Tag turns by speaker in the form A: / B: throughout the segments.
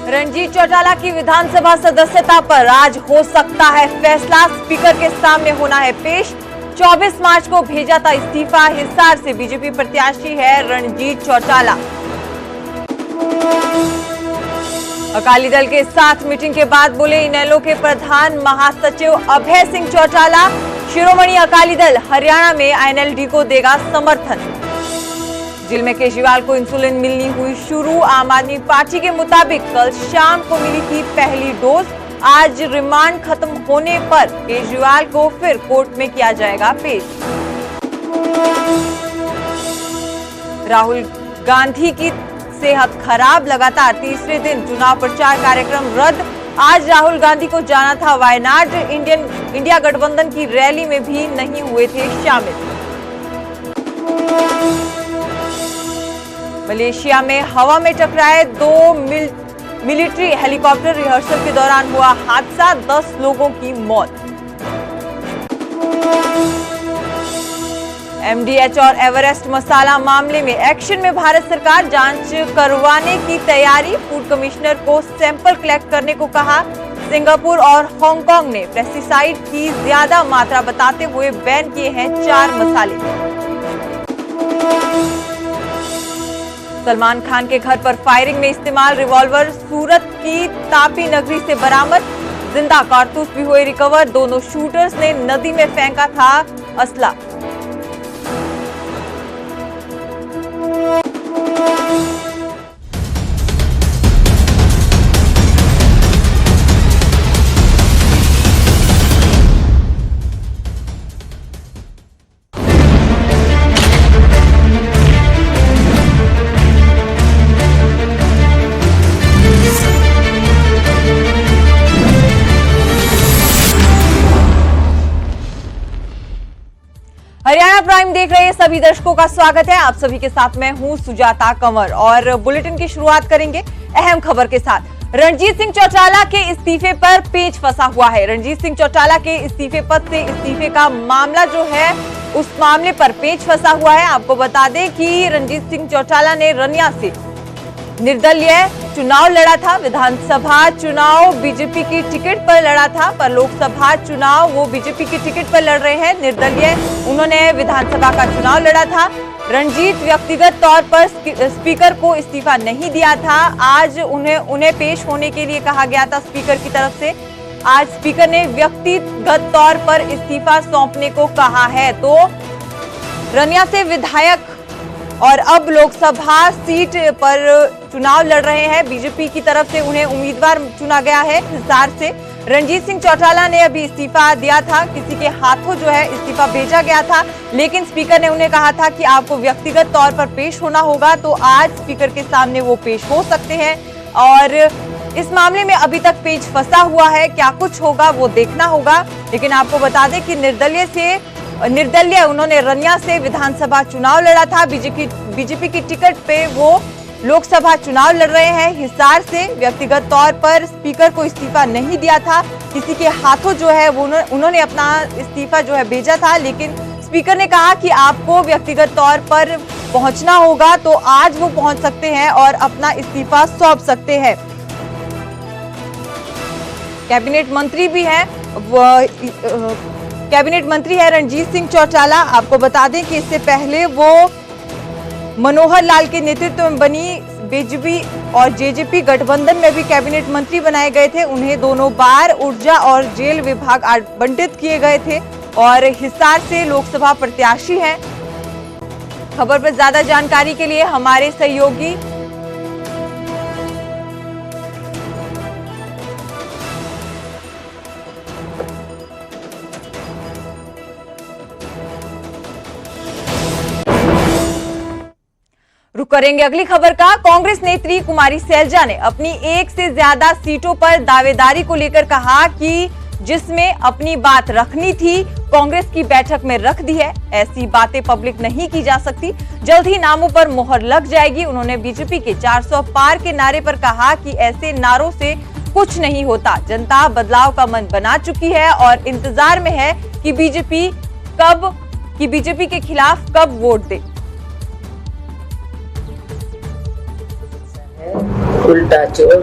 A: रणजीत चौटाला की विधानसभा सदस्यता पर आज हो सकता है फैसला। स्पीकर के सामने होना है पेश। 24 मार्च को भेजा था इस्तीफा। हिसार से बीजेपी प्रत्याशी है रणजीत चौटाला। अकाली दल के साथ मीटिंग के बाद बोले इनेलो के प्रधान महासचिव अभय सिंह चौटाला। शिरोमणि अकाली दल हरियाणा में आईएनएलडी को देगा समर्थन। जेल में केजरीवाल को इंसुलिन मिलनी हुई शुरू। आम आदमी पार्टी के मुताबिक कल शाम को मिली थी पहली डोज। आज रिमांड खत्म होने पर केजरीवाल को फिर कोर्ट में किया जाएगा पेश। राहुल गांधी की सेहत खराब। लगातार तीसरे दिन चुनाव प्रचार कार्यक्रम रद्द। आज राहुल गांधी को जाना था वायनाड। इंडिया गठबंधन की रैली में भी नहीं हुए थे शामिल। मलेशिया में हवा में टकराए दो मिलिट्री हेलीकॉप्टर। रिहर्सल के दौरान हुआ हादसा। 10 लोगों की मौत। एमडीएच और एवरेस्ट मसाला मामले में एक्शन में भारत सरकार। जांच करवाने की तैयारी। फूड कमिश्नर को सैंपल कलेक्ट करने को कहा। सिंगापुर और हांगकांग ने पेस्टिसाइड की ज्यादा मात्रा बताते हुए बैन किए हैं 4 मसाले। सलमान खान के घर पर फायरिंग में इस्तेमाल रिवॉल्वर सूरत की तापी नगरी से बरामद। जिंदा कारतूस भी हुए रिकवर। दोनों शूटर्स ने नदी में फेंका था असला। हरियाणा प्राइम देख रहे सभी दर्शकों का स्वागत है। आप सभी के साथ मैं हूं सुजाता कंवर और बुलेटिन की शुरुआत करेंगे अहम खबर के साथ। रणजीत सिंह चौटाला के इस्तीफे पर पेच फंसा हुआ है। रणजीत सिंह चौटाला के इस्तीफे पद से इस्तीफे का मामला जो है उस मामले पर पेच फंसा हुआ है। आपको बता दें कि रणजीत सिंह चौटाला ने रनिया से निर्दलीय चुनाव लड़ा था। विधानसभा चुनाव बीजेपी की टिकट पर लड़ा था, पर लोकसभा चुनाव वो बीजेपी की टिकट पर लड़ रहे हैं निर्दलीय। उन्होंने विधानसभा का चुनाव लड़ा था। रणजीत व्यक्तिगत तौर पर स्पीकर को इस्तीफा नहीं दिया था। आज उन्हें पेश होने के लिए कहा गया था स्पीकर की तरफ से। आज स्पीकर ने व्यक्तिगत तौर पर इस्तीफा सौंपने को कहा है। तो रनिया से विधायक और अब लोकसभा सीट पर चुनाव लड़ रहे हैं। बीजेपी की तरफ से उन्हें उम्मीदवार चुना गया है हिसार से। रणजीत सिंह चौटाला ने अभी इस्तीफा दिया था। किसी के हाथों जो है इस्तीफा भेजा गया था, लेकिन स्पीकर ने उन्हें कहा था कि आपको व्यक्तिगत तौर पर पेश होना होगा। तो आज स्पीकर के सामने वो पेश हो सकते हैं और इस मामले में अभी तक पेच फंसा हुआ है। क्या कुछ होगा वो देखना होगा। लेकिन आपको बता दें कि निर्दलीय उन्होंने रनिया से विधानसभा चुनाव लड़ा था। बीजेपी की टिकट पे वो लोकसभा चुनाव लड़ रहे हैं हिसार से। व्यक्तिगत तौर पर स्पीकर को इस्तीफा नहीं दिया था। किसी के हाथों जो है वो उन्होंने अपना इस्तीफा जो है भेजा था, लेकिन स्पीकर ने कहा कि आपको व्यक्तिगत तौर पर पहुंचना होगा। तो आज वो पहुंच सकते हैं और अपना इस्तीफा सौंप सकते हैं। कैबिनेट मंत्री भी है कैबिनेट मंत्री है रणजीत सिंह चौटाला। आपको बता दें कि इससे पहले वो मनोहर लाल के नेतृत्व में बनी बीजेपी और जेजेपी गठबंधन में भी कैबिनेट मंत्री बनाए गए थे। उन्हें दोनों बार ऊर्जा और जेल विभाग आवंटित किए गए थे और हिसार से लोकसभा प्रत्याशी हैं। खबर पर ज्यादा जानकारी के लिए हमारे सहयोगी रुक करेंगे अगली खबर का। कांग्रेस नेत्री कुमारी सैलजा ने अपनी एक से ज्यादा सीटों पर दावेदारी को लेकर कहा कि जिसमें अपनी बात रखनी थी कांग्रेस की बैठक में रख दी है। ऐसी बातें पब्लिक नहीं की जा सकती। जल्द ही नामों पर मोहर लग जाएगी। उन्होंने बीजेपी के 400 पार के नारे पर कहा कि ऐसे नारों से कुछ नहीं होता। जनता बदलाव का मन बना चुकी है और इंतजार में है कि बीजेपी के खिलाफ कब वोट दे।
B: उल्टा चोर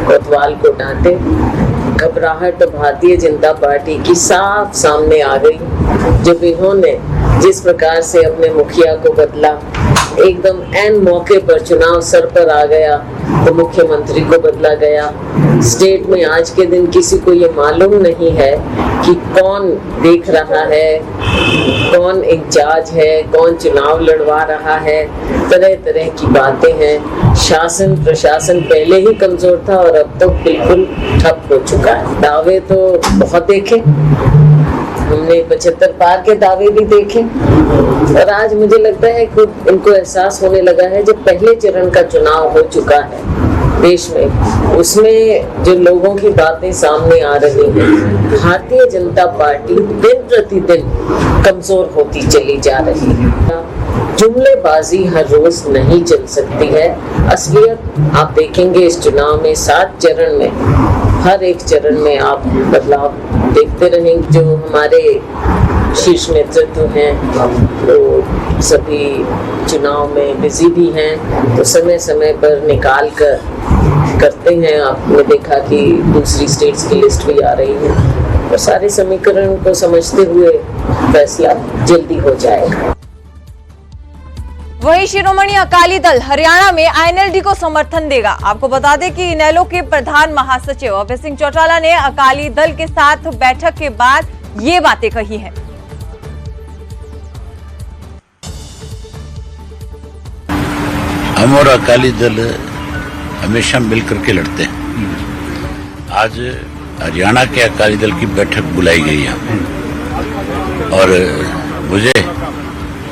B: कोतवाल को डांटे। घबराहट भारतीय जनता पार्टी की साफ सामने आ गई जब इन्होंने जिस प्रकार से अपने मुखिया को बदला, एकदम एन मौके पर चुनाव सर पर आ गया तो मुख्यमंत्री को बदला गया। स्टेट में आज के दिन किसी को ये मालूम नहीं है कि कौन देख रहा है, कौन इंचार्ज है, कौन चुनाव लड़वा रहा है। तरह तरह की बातें हैं। शासन प्रशासन पहले ही कमजोर था और अब तो बिल्कुल ठप हो चुका है। दावे तो बहुत देखे, हमने 75 पार के दावे भी देखे और आज मुझे लगता है खुद इनको एहसास होने लगा है जब पहले चरण का चुनाव हो चुका है देश में, उसमें जो लोगों की बातें सामने आ रही हैं, भारतीय जनता पार्टी दिन प्रतिदिन कमजोर होती चली जा रही है। जुमलेबाजी हर रोज नहीं चल सकती है। असलियत आप देखेंगे इस चुनाव में 7 चरण में, हर एक चरण में आप बदलाव देखते रहेंगे। जो हमारे शीर्ष नेतृत्व हैं तो सभी चुनाव में बिजी भी हैं, तो समय समय पर निकाल कर करते हैं। आपने देखा कि दूसरी स्टेट्स की लिस्ट भी आ रही है और सारे समीकरण को समझते हुए फैसला जल्दी हो जाएगा।
A: वहीं शिरोमणि अकाली दल हरियाणा में आईएनएलडी को समर्थन देगा। आपको बता दें कि इनेलो के प्रधान महासचिव अभय सिंह चौटाला ने अकाली दल के साथ बैठक के बाद ये बातें कही हैं।
C: हम और अकाली दल हमेशा मिलकर के लड़ते हैं। आज हरियाणा के अकाली दल की बैठक बुलाई गई है और मुझे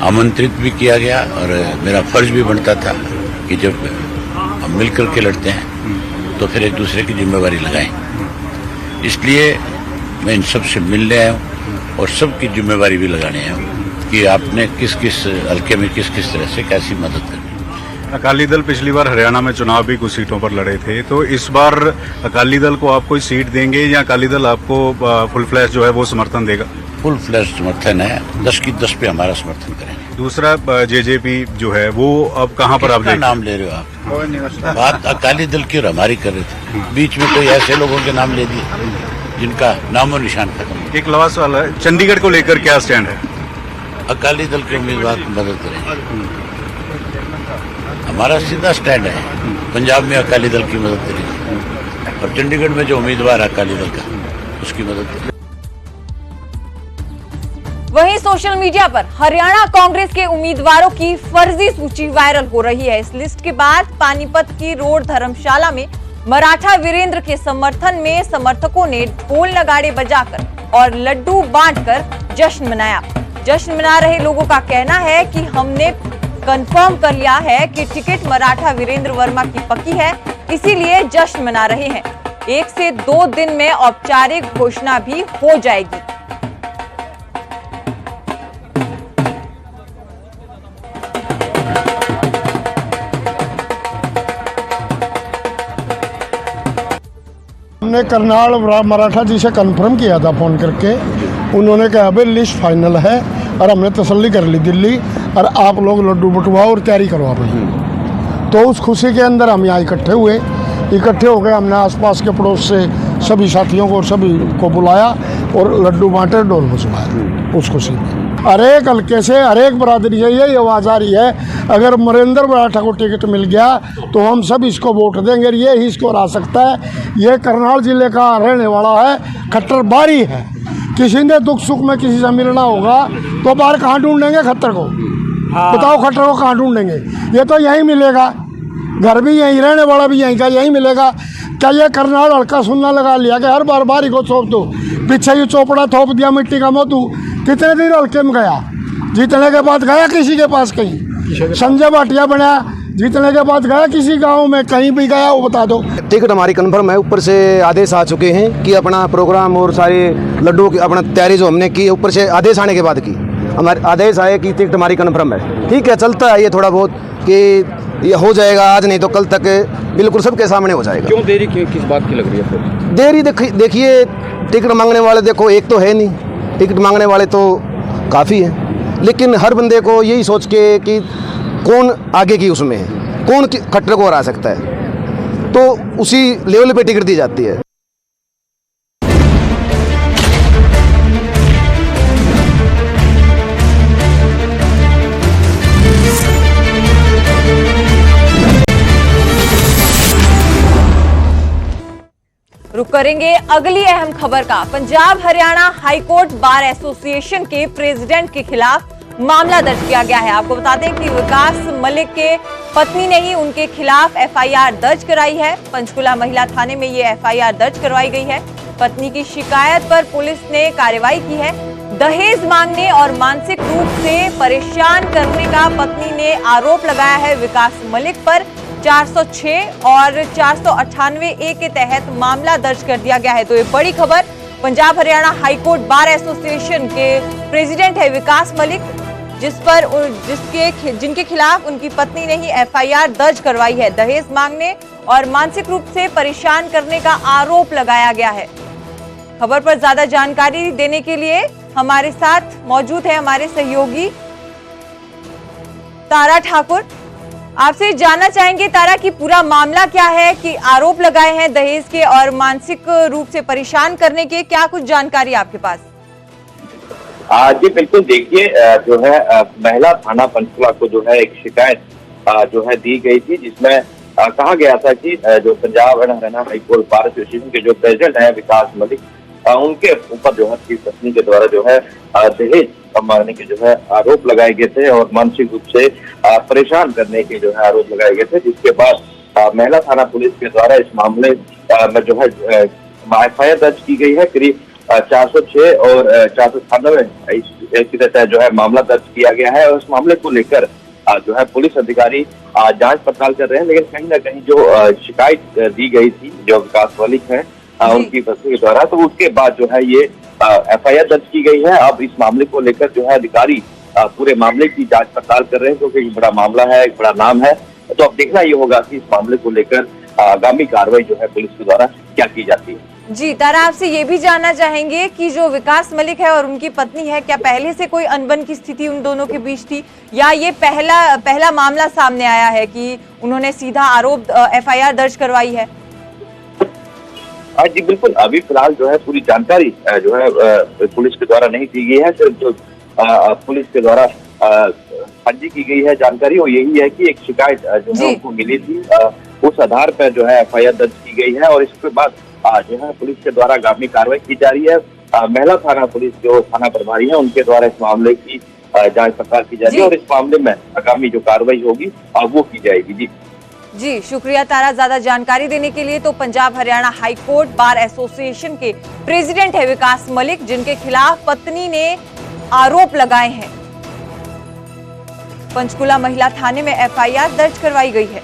C: आमंत्रित भी किया गया और मेरा फर्ज भी बनता था कि जब हम मिलकर के लड़ते हैं तो फिर एक दूसरे की जिम्मेवारी लगाएं। इसलिए मैं इन सब से मिलने आया हूँ और सबकी जिम्मेवारी भी लगाने आया हूँ कि आपने किस किस हल्के में किस किस तरह से कैसी मदद करनी।
D: अकाली दल पिछली बार हरियाणा में चुनाव भी कुछ सीटों पर लड़े थे, तो इस बार अकाली दल को आप कोई सीट देंगे या अकाली दल आपको फुल फ्लैश जो है वो समर्थन देगा?
C: फुल फ्लैश समर्थन है, 10 की 10 पे हमारा समर्थन करेंगे।
D: दूसरा जेजेपी जो है वो अब कहाँ पर आप
C: नाम ले रहे हो आप? बात अकाली दल की और हमारी कर रहे थे, बीच में कोई ऐसे लोगों के नाम ले दिए जिनका नामो निशान खत्म।
D: एक लवा सवाल है, चंडीगढ़ को लेकर क्या स्टैंड है?
C: अकाली दल के उम्मीदवार की मदद करेंगे, हमारा सीधा स्टैंड है। पंजाब में अकाली दल की मदद करेंगे और चंडीगढ़ में जो उम्मीदवार अकाली दल का उसकी मदद करेंगे।
A: वहीं सोशल मीडिया पर हरियाणा कांग्रेस के उम्मीदवारों की फर्जी सूची वायरल हो रही है। इस लिस्ट के बाद पानीपत की रोड धर्मशाला में मराठा वीरेंद्र के समर्थन में समर्थकों ने ढोल नगाड़े बजाकर और लड्डू बांटकर जश्न मनाया। जश्न मना रहे लोगों का कहना है कि हमने कंफर्म कर लिया है कि टिकट मराठा वीरेंद्र वर्मा की पक्की है, इसीलिए जश्न मना रहे हैं। 1 से 2 दिन में औपचारिक घोषणा भी हो जाएगी।
E: हमने करनाल मराठा जी से कंफर्म किया था फ़ोन करके, उन्होंने कहा भाई लिस्ट फाइनल है और हमने तसल्ली कर ली दिल्ली, और आप लोग लड्डू बटवाओ और तैयारी करवा भाई। तो उस खुशी के अंदर हम यहाँ इकट्ठे हुए। इकट्ठे हो गए, हमने आसपास के पड़ोस से सभी साथियों को और सभी को बुलाया और लड्डू बांटे, ढोल बजवाया उस खुशी में। हर एक हल्के से हर एक बरादरी से यही आवाज़ आ रही है, अगर मरेंद्र मराठा को टिकट मिल गया तो हम सब इसको वोट देंगे, ये ही इसको हरा सकता है। ये करनाल जिले का रहने वाला है, खट्टर बारी है। किसी ने दुख सुख में किसी से मिलना होगा तो बाहर कहाँ ढूंढेंगे खट्टर को? बताओ खट्टर को कहाँ ढूंढेंगे? ये तो यहीं मिलेगा, घर भी यहीं, रहने वाला भी यहीं का, यहीं मिलेगा। क्या ये करनाल हल्का सुनना लगा लिया कि हर बार बारी को थोप दो? पीछे ये चोपड़ा थोप दिया मिट्टी का मोतू, कितने दिन हल्के में गया? जीतने के बाद गया किसी के पास कहीं? संजय भाटिया बना, जीतने के बाद गया किसी गांव में? कहीं भी गया वो बता दो।
F: टिकट हमारी कंफर्म है, ऊपर से आदेश आ चुके हैं कि अपना प्रोग्राम और सारे लड्डू की अपना तैयारी जो हमने की, ऊपर से आदेश आने के बाद की, हमारे आदेश आए कि टिकट हमारी कंफर्म है। ठीक है, चलता है ये थोड़ा बहुत कि ये हो जाएगा आज नहीं तो कल तक बिल्कुल सबके सामने हो जाएगा।
G: क्यों देरी किस बात की लग रही है फिर?
F: देरी देखिए, टिकट मांगने वाले देखो एक तो है नहीं, टिकट मांगने वाले तो काफ़ी हैं, लेकिन हर बंदे को यही सोच के कि कौन आगे की उसमें है, कौन खट्टर को हरा सकता है। तो उसी लेवल पे टिकट दी जाती है।
A: रुक करेंगे अगली अहम खबर का। Punjab Haryana high court bar association के प्रेसिडेंट के खिलाफ मामला दर्ज किया गया है। आपको बता दें कि विकास मलिक के पत्नी ने ही उनके खिलाफ एफआईआर दर्ज कराई है। पंचकुला महिला थाने में ये एफआईआर दर्ज करवाई गई है। पत्नी की शिकायत पर पुलिस ने कार्रवाई की है। दहेज मांगने और मानसिक रूप से परेशान करने का पत्नी ने आरोप लगाया है विकास मलिक पर। 406 और 498 ए के तहत मामला दर्ज कर दिया गया है। तो ये बड़ी खबर, Punjab Haryana high court bar association के प्रेसिडेंट है विकास मलिक, जिनके खिलाफ उनकी पत्नी ने ही एफआईआर दर्ज करवाई है। दहेज मांगने और मानसिक रूप से परेशान करने का आरोप लगाया गया है। खबर पर ज्यादा जानकारी देने के लिए हमारे साथ मौजूद है हमारे सहयोगी तारा ठाकुर। आपसे जानना चाहेंगे तारा कि पूरा मामला क्या है, कि आरोप लगाए हैं दहेज के और मानसिक रूप से परेशान करने के, क्या कुछ जानकारी आपके पास?
H: जी बिल्कुल, देखिए जो है महिला थाना पंचकुला को जो है एक शिकायत जो है दी गई थी, जिसमें कहा गया था कि जो Punjab Haryana high court bar association के जो प्रेसिडेंट है विकास मलिक, उनके ऊपर जो है उसकी पत्नी के द्वारा जो है दहेज मांगने के जो है आरोप लगाए गए थे और मानसिक रूप से परेशान करने के जो है आरोप लगाए गए थे। जिसके बाद महिला थाना पुलिस के द्वारा इस मामले में जो है एफआईआर दर्ज की गई है। करीब 406 और 498 की तहत जो है मामला दर्ज किया गया है और इस मामले को लेकर जो है पुलिस अधिकारी जांच पड़ताल कर रहे हैं। लेकिन कहीं ना कहीं जो शिकायत दी गई थी जो विकास मलिक है उनकी पत्नी के द्वारा, तो उसके बाद जो है ये एफआईआर दर्ज की गई है। अब इस मामले को लेकर जो है अधिकारी पूरे मामले की जांच पड़ताल कर रहे हैं, क्योंकि एक बड़ा मामला है, एक बड़ा नाम है। तो अब देखना ये होगा कि इस मामले को लेकर आगामी कार्रवाई जो है पुलिस के द्वारा क्या की जाती है।
A: जी तारा, आपसे ये भी जानना चाहेंगे कि जो विकास मलिक है और उनकी पत्नी है, क्या पहले से कोई अनबन की स्थिति उन दोनों के बीच थी, या ये पहला मामला सामने आया है कि उन्होंने सीधा आरोप एफआईआर दर्ज करवाई है?
H: जी बिल्कुल, अभी फिलहाल जो है पूरी जानकारी जो है पुलिस के द्वारा नहीं दी गई है। सिर्फ जो पुलिस के द्वारा साझी की गई है जानकारी वो यही है कि एक शिकायत जो है उनको मिली थी, उस आधार पर जो है एफआईआर दर्ज की गई है और इसके बाद जो है पुलिस के द्वारा आगामी कार्रवाई की जा रही है। महिला थाना पुलिस जो थाना प्रभारी है उनके द्वारा इस मामले की जांच पड़ताल की जा रही है और इस मामले में आगामी जो कार्रवाई होगी वो की जाएगी।
A: जी शुक्रिया तारा ज्यादा जानकारी देने के लिए। तो Punjab Haryana high court bar association के प्रेसिडेंट है विकास मलिक, जिनके खिलाफ पत्नी ने आरोप लगाए हैं। पंचकुला महिला थाने में एफआईआर दर्ज करवाई गई है।